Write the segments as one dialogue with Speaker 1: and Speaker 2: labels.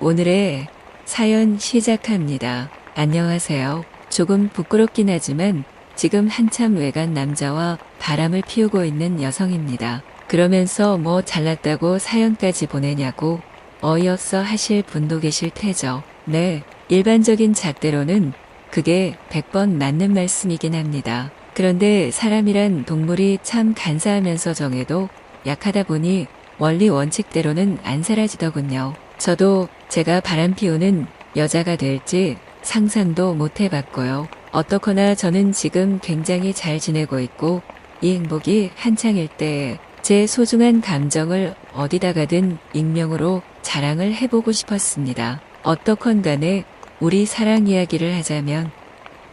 Speaker 1: 오늘의 사연 시작합니다. 안녕하세요. 조금 부끄럽긴 하지만 지금 한참 외간 남자와 바람을 피우고 있는 여성입니다. 그러면서 뭐 잘났다고 사연까지 보내냐고 어이없어 하실 분도 계실 테죠. 네, 일반적인 잣대로는 그게 100번 맞는 말씀이긴 합니다. 그런데 사람이란 동물이 참 간사하면서 정해도 약하다 보니 원리 원칙대로는 안 사라지더군요. 저도 제가 바람 피우는 여자가 될지 상상도 못 해봤고요. 어떻거나 저는 지금 굉장히 잘 지내고 있고 이 행복이 한창일 때 제 소중한 감정을 어디다가든 익명으로 자랑을 해보고 싶었습니다. 어떻건 간에 우리 사랑 이야기를 하자면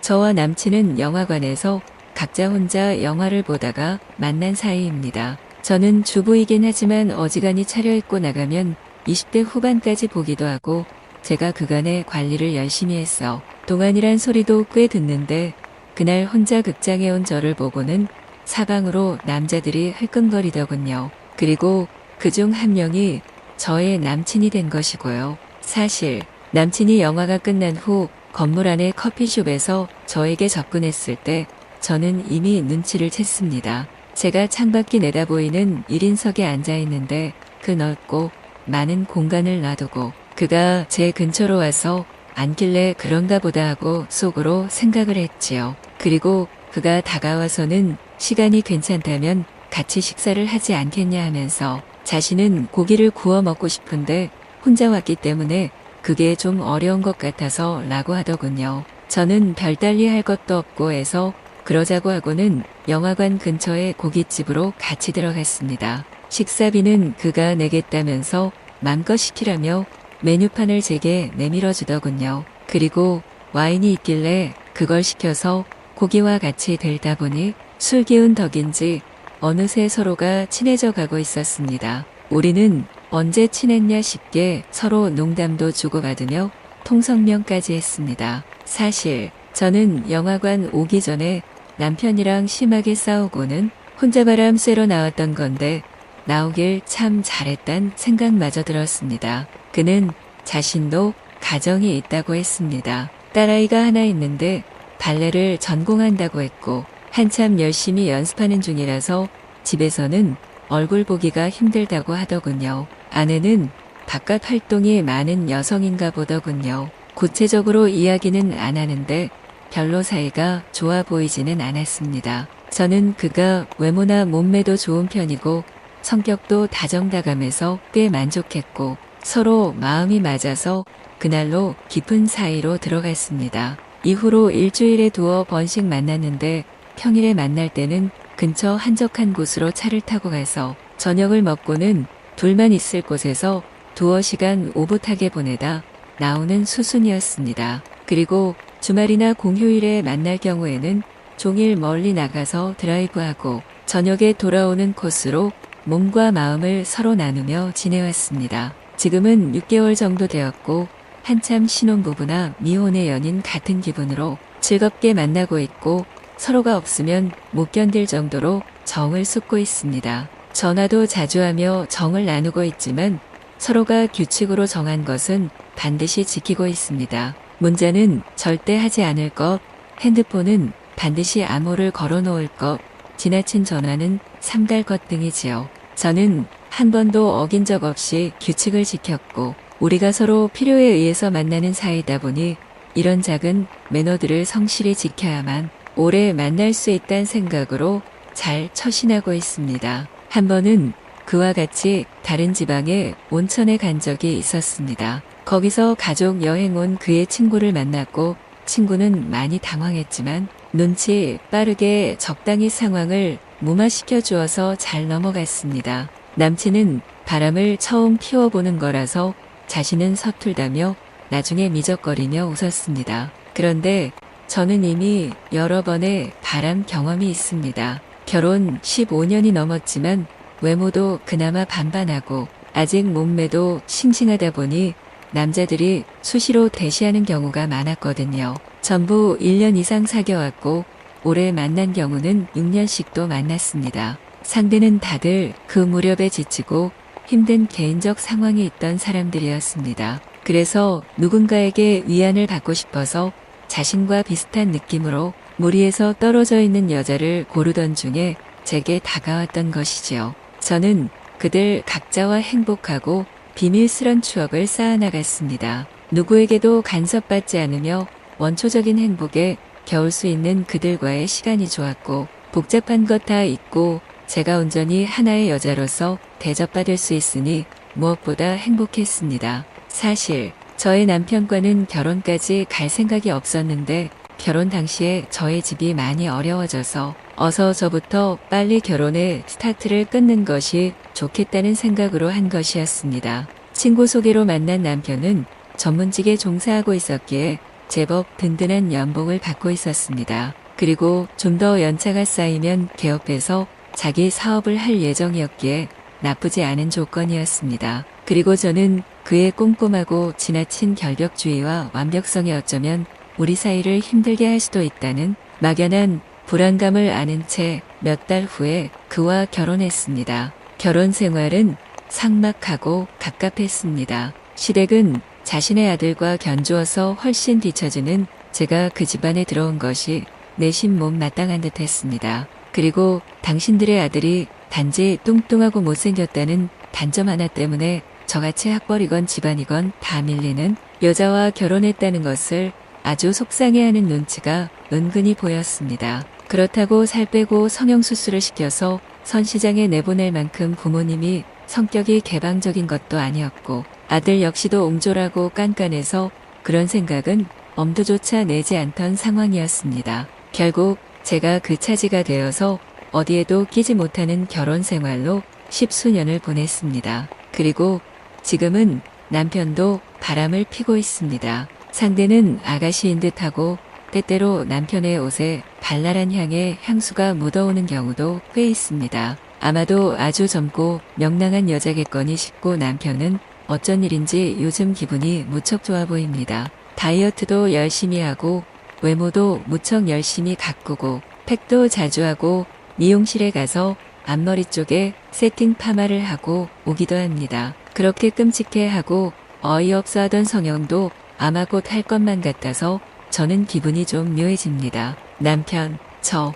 Speaker 1: 저와 남친은 영화관에서 각자 혼자 영화를 보다가 만난 사이입니다. 저는 주부이긴 하지만 어지간히 차려입고 나가면 20대 후반까지 보기도 하고 제가 그간의 관리를 열심히 했어. 동안이란 소리도 꽤 듣는데 그날 혼자 극장에 온 저를 보고는 사방으로 남자들이 흘끔거리더군요. 그리고 그중 한 명이 저의 남친이 된 것이고요. 사실 남친이 영화가 끝난 후 건물 안의 커피숍에서 저에게 접근했을 때 저는 이미 눈치를 챘습니다. 제가 창밖이 내다보이는 1인석에 앉아있는데 그 넓고 많은 공간을 놔두고 그가 제 근처로 와서 앉길래 그런가 보다 하고 속으로 생각을 했지요. 그리고 그가 다가와서는 시간이 괜찮다면 같이 식사를 하지 않겠냐 하면서 자신은 고기를 구워 먹고 싶은데 혼자 왔기 때문에 그게 좀 어려운 것 같아서 라고 하더군요. 저는 별달리 할 것도 없고 해서 그러자고 하고는 영화관 근처의 고깃집으로 같이 들어갔습니다. 식사비는 그가 내겠다면서 맘껏 시키라며 메뉴판을 제게 내밀어 주더군요. 그리고 와인이 있길래 그걸 시켜서 고기와 같이 들다 보니 술 기운 덕인지 어느새 서로가 친해져 가고 있었습니다. 우리는 언제 친했냐 싶게 서로 농담도 주고받으며 통성명까지 했습니다. 사실 저는 영화관 오기 전에 남편이랑 심하게 싸우고는 혼자 바람 쐬러 나왔던 건데 나오길 참 잘했단 생각마저 들었습니다. 그는 자신도 가정이 있다고 했습니다. 딸아이가 하나 있는데 발레를 전공한다고 했고 한참 열심히 연습하는 중이라서 집에서는 얼굴 보기가 힘들다고 하더군요. 아내는 바깥 활동이 많은 여성인가 보더군요. 구체적으로 이야기는 안 하는데 별로 사이가 좋아 보이지는 않았습니다. 저는 그가 외모나 몸매도 좋은 편이고 성격도 다정다감해서 꽤 만족했고 서로 마음이 맞아서 그날로 깊은 사이로 들어갔습니다. 이후로 일주일에 2번씩 만났는데 평일에 만날 때는 근처 한적한 곳으로 차를 타고 가서 저녁을 먹고는 둘만 있을 곳에서 2시간 오붓하게 보내다 나오는 수순이었습니다. 그리고 주말이나 공휴일에 만날 경우에는 종일 멀리 나가서 드라이브하고 저녁에 돌아오는 코스로 몸과 마음을 서로 나누며 지내왔습니다. 지금은 6개월 정도 되었고 한참 신혼부부나 미혼의 연인 같은 기분으로 즐겁게 만나고 있고 서로가 없으면 못 견딜 정도로 정을 쏟고 있습니다. 전화도 자주 하며 정을 나누고 있지만 서로가 규칙으로 정한 것은 반드시 지키고 있습니다. 문자는 절대 하지 않을 것, 핸드폰은 반드시 암호를 걸어 놓을 것, 지나친 전화는 삼갈 것 등이지요. 저는 한 번도 어긴 적 없이 규칙을 지켰고 우리가 서로 필요에 의해서 만나는 사이다 보니 이런 작은 매너들을 성실히 지켜야만 오래 만날 수 있다는 생각으로 잘 처신하고 있습니다. 한 번은 그와 같이 다른 지방에 온천에 간 적이 있었습니다. 거기서 가족 여행 온 그의 친구를 만났고 친구는 많이 당황했지만 눈치 빠르게 적당히 상황을 무마시켜 주어서 잘 넘어갔습니다. 남친은 바람을 처음 피워보는 거라서 자신은 서툴다며 나중에 미적거리며 웃었습니다. 그런데 저는 이미 여러 번의 바람 경험이 있습니다. 결혼 15년이 넘었지만 외모도 그나마 반반하고 아직 몸매도 싱싱하다 보니 남자들이 수시로 대시하는 경우가 많았거든요. 전부 1년 이상 사귀어왔고 올해 만난 경우는 6년씩도 만났습니다. 상대는 다들 그 무렵에 지치고 힘든 개인적 상황에 있던 사람들이었습니다. 그래서 누군가에게 위안을 받고 싶어서 자신과 비슷한 느낌으로 무리에서 떨어져 있는 여자를 고르던 중에 제게 다가왔던 것이지요. 저는 그들 각자와 행복하고 비밀스런 추억을 쌓아나갔습니다. 누구에게도 간섭받지 않으며 원초적인 행복에 겨울 수 있는 그들과의 시간이 좋았고 복잡한 것 다 잊고 제가 온전히 하나의 여자로서 대접받을 수 있으니 무엇보다 행복했습니다. 사실 저의 남편과는 결혼까지 갈 생각이 없었는데 결혼 당시에 저의 집이 많이 어려워져서 어서 저부터 빨리 결혼해 스타트를 끊는 것이 좋겠다는 생각으로 한 것이었습니다. 친구 소개로 만난 남편은 전문직에 종사하고 있었기에 제법 든든한 연봉을 받고 있었습니다. 그리고 좀 더 연차가 쌓이면 개업해서 자기 사업을 할 예정이었기에 나쁘지 않은 조건이었습니다. 그리고 저는 그의 꼼꼼하고 지나친 결벽주의와 완벽성이 어쩌면 우리 사이를 힘들게 할 수도 있다는 막연한 불안감을 아는 채 몇 달 후에 그와 결혼했습니다. 결혼 생활은 삭막하고 갑갑했습니다. 시댁은 자신의 아들과 견주어서 훨씬 뒤처지는 제가 그 집안에 들어온 것이 내심 못마땅한 듯 했습니다. 그리고 당신들의 아들이 단지 뚱뚱하고 못생겼다는 단점 하나 때문에 저같이 학벌이건 집안이건 다 밀리는 여자와 결혼했다는 것을 아주 속상해하는 눈치가 은근히 보였습니다. 그렇다고 살 빼고 성형수술을 시켜서 선시장에 내보낼 만큼 부모님이 성격이 개방적인 것도 아니었고 아들 역시도 옹졸하고 깐깐해서 그런 생각은 엄두조차 내지 않던 상황이었습니다. 결국 제가 그 차지가 되어서 어디에도 끼지 못하는 결혼 생활로 10수년을 보냈습니다. 그리고 지금은 남편도 바람을 피고 있습니다. 상대는 아가씨인 듯하고 때때로 남편의 옷에 발랄한 향의 향수가 묻어오는 경우도 꽤 있습니다. 아마도 아주 젊고 명랑한 여자겠거니 싶고 남편은 어쩐 일인지 요즘 기분이 무척 좋아 보입니다. 다이어트도 열심히 하고 외모도 무척 열심히 가꾸고 팩도 자주 하고 미용실에 가서 앞머리 쪽에 세팅 파마를 하고 오기도 합니다. 그렇게 끔찍해하고 어이없어 하던 성형도 아마 곧 할 것만 같아서 저는 기분이 좀 묘해집니다. 남편, 저,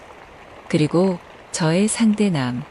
Speaker 1: 그리고 저의 상대남.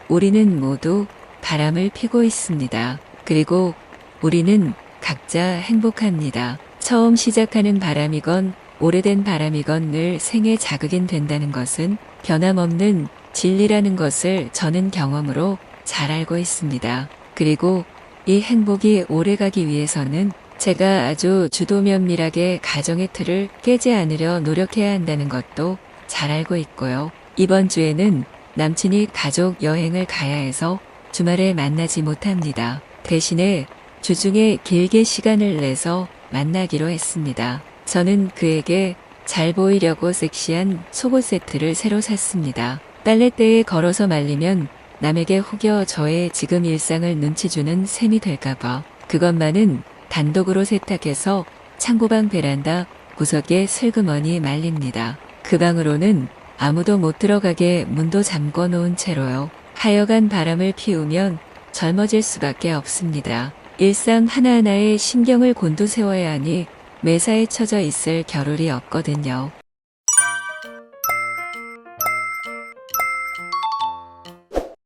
Speaker 1: 우리는 모두 바람을 피고 있습니다. 그리고 우리는 각자 행복합니다. 처음 시작하는 바람이건 오래된 바람이건 늘 생의 자극이 된다는 것은 변함없는 진리라는 것을 저는 경험으로 잘 알고 있습니다. 그리고 이 행복이 오래가기 위해서는 제가 아주 주도면밀하게 가정의 틀을 깨지 않으려 노력해야 한다는 것도 잘 알고 있고요. 이번 주에는 남친이 가족 여행을 가야 해서 주말에 만나지 못합니다. 대신에 주중에 길게 시간을 내서 만나기로 했습니다. 저는 그에게 잘 보이려고 섹시한 속옷 세트를 새로 샀습니다. 빨랫대에 걸어서 말리면 남에게 혹여 저의 지금 일상을 눈치 주는 셈이 될까봐 그것만은 단독으로 세탁해서 창고방 베란다 구석에 슬그머니 말립니다. 그 방으로는 아무도 못 들어가게 문도 잠궈 놓은 채로요. 하여간 바람을 피우면 젊어질 수밖에 없습니다. 일상 하나하나에 신경을 곤두세워야 하니 매사에 처져 있을 겨를이 없거든요.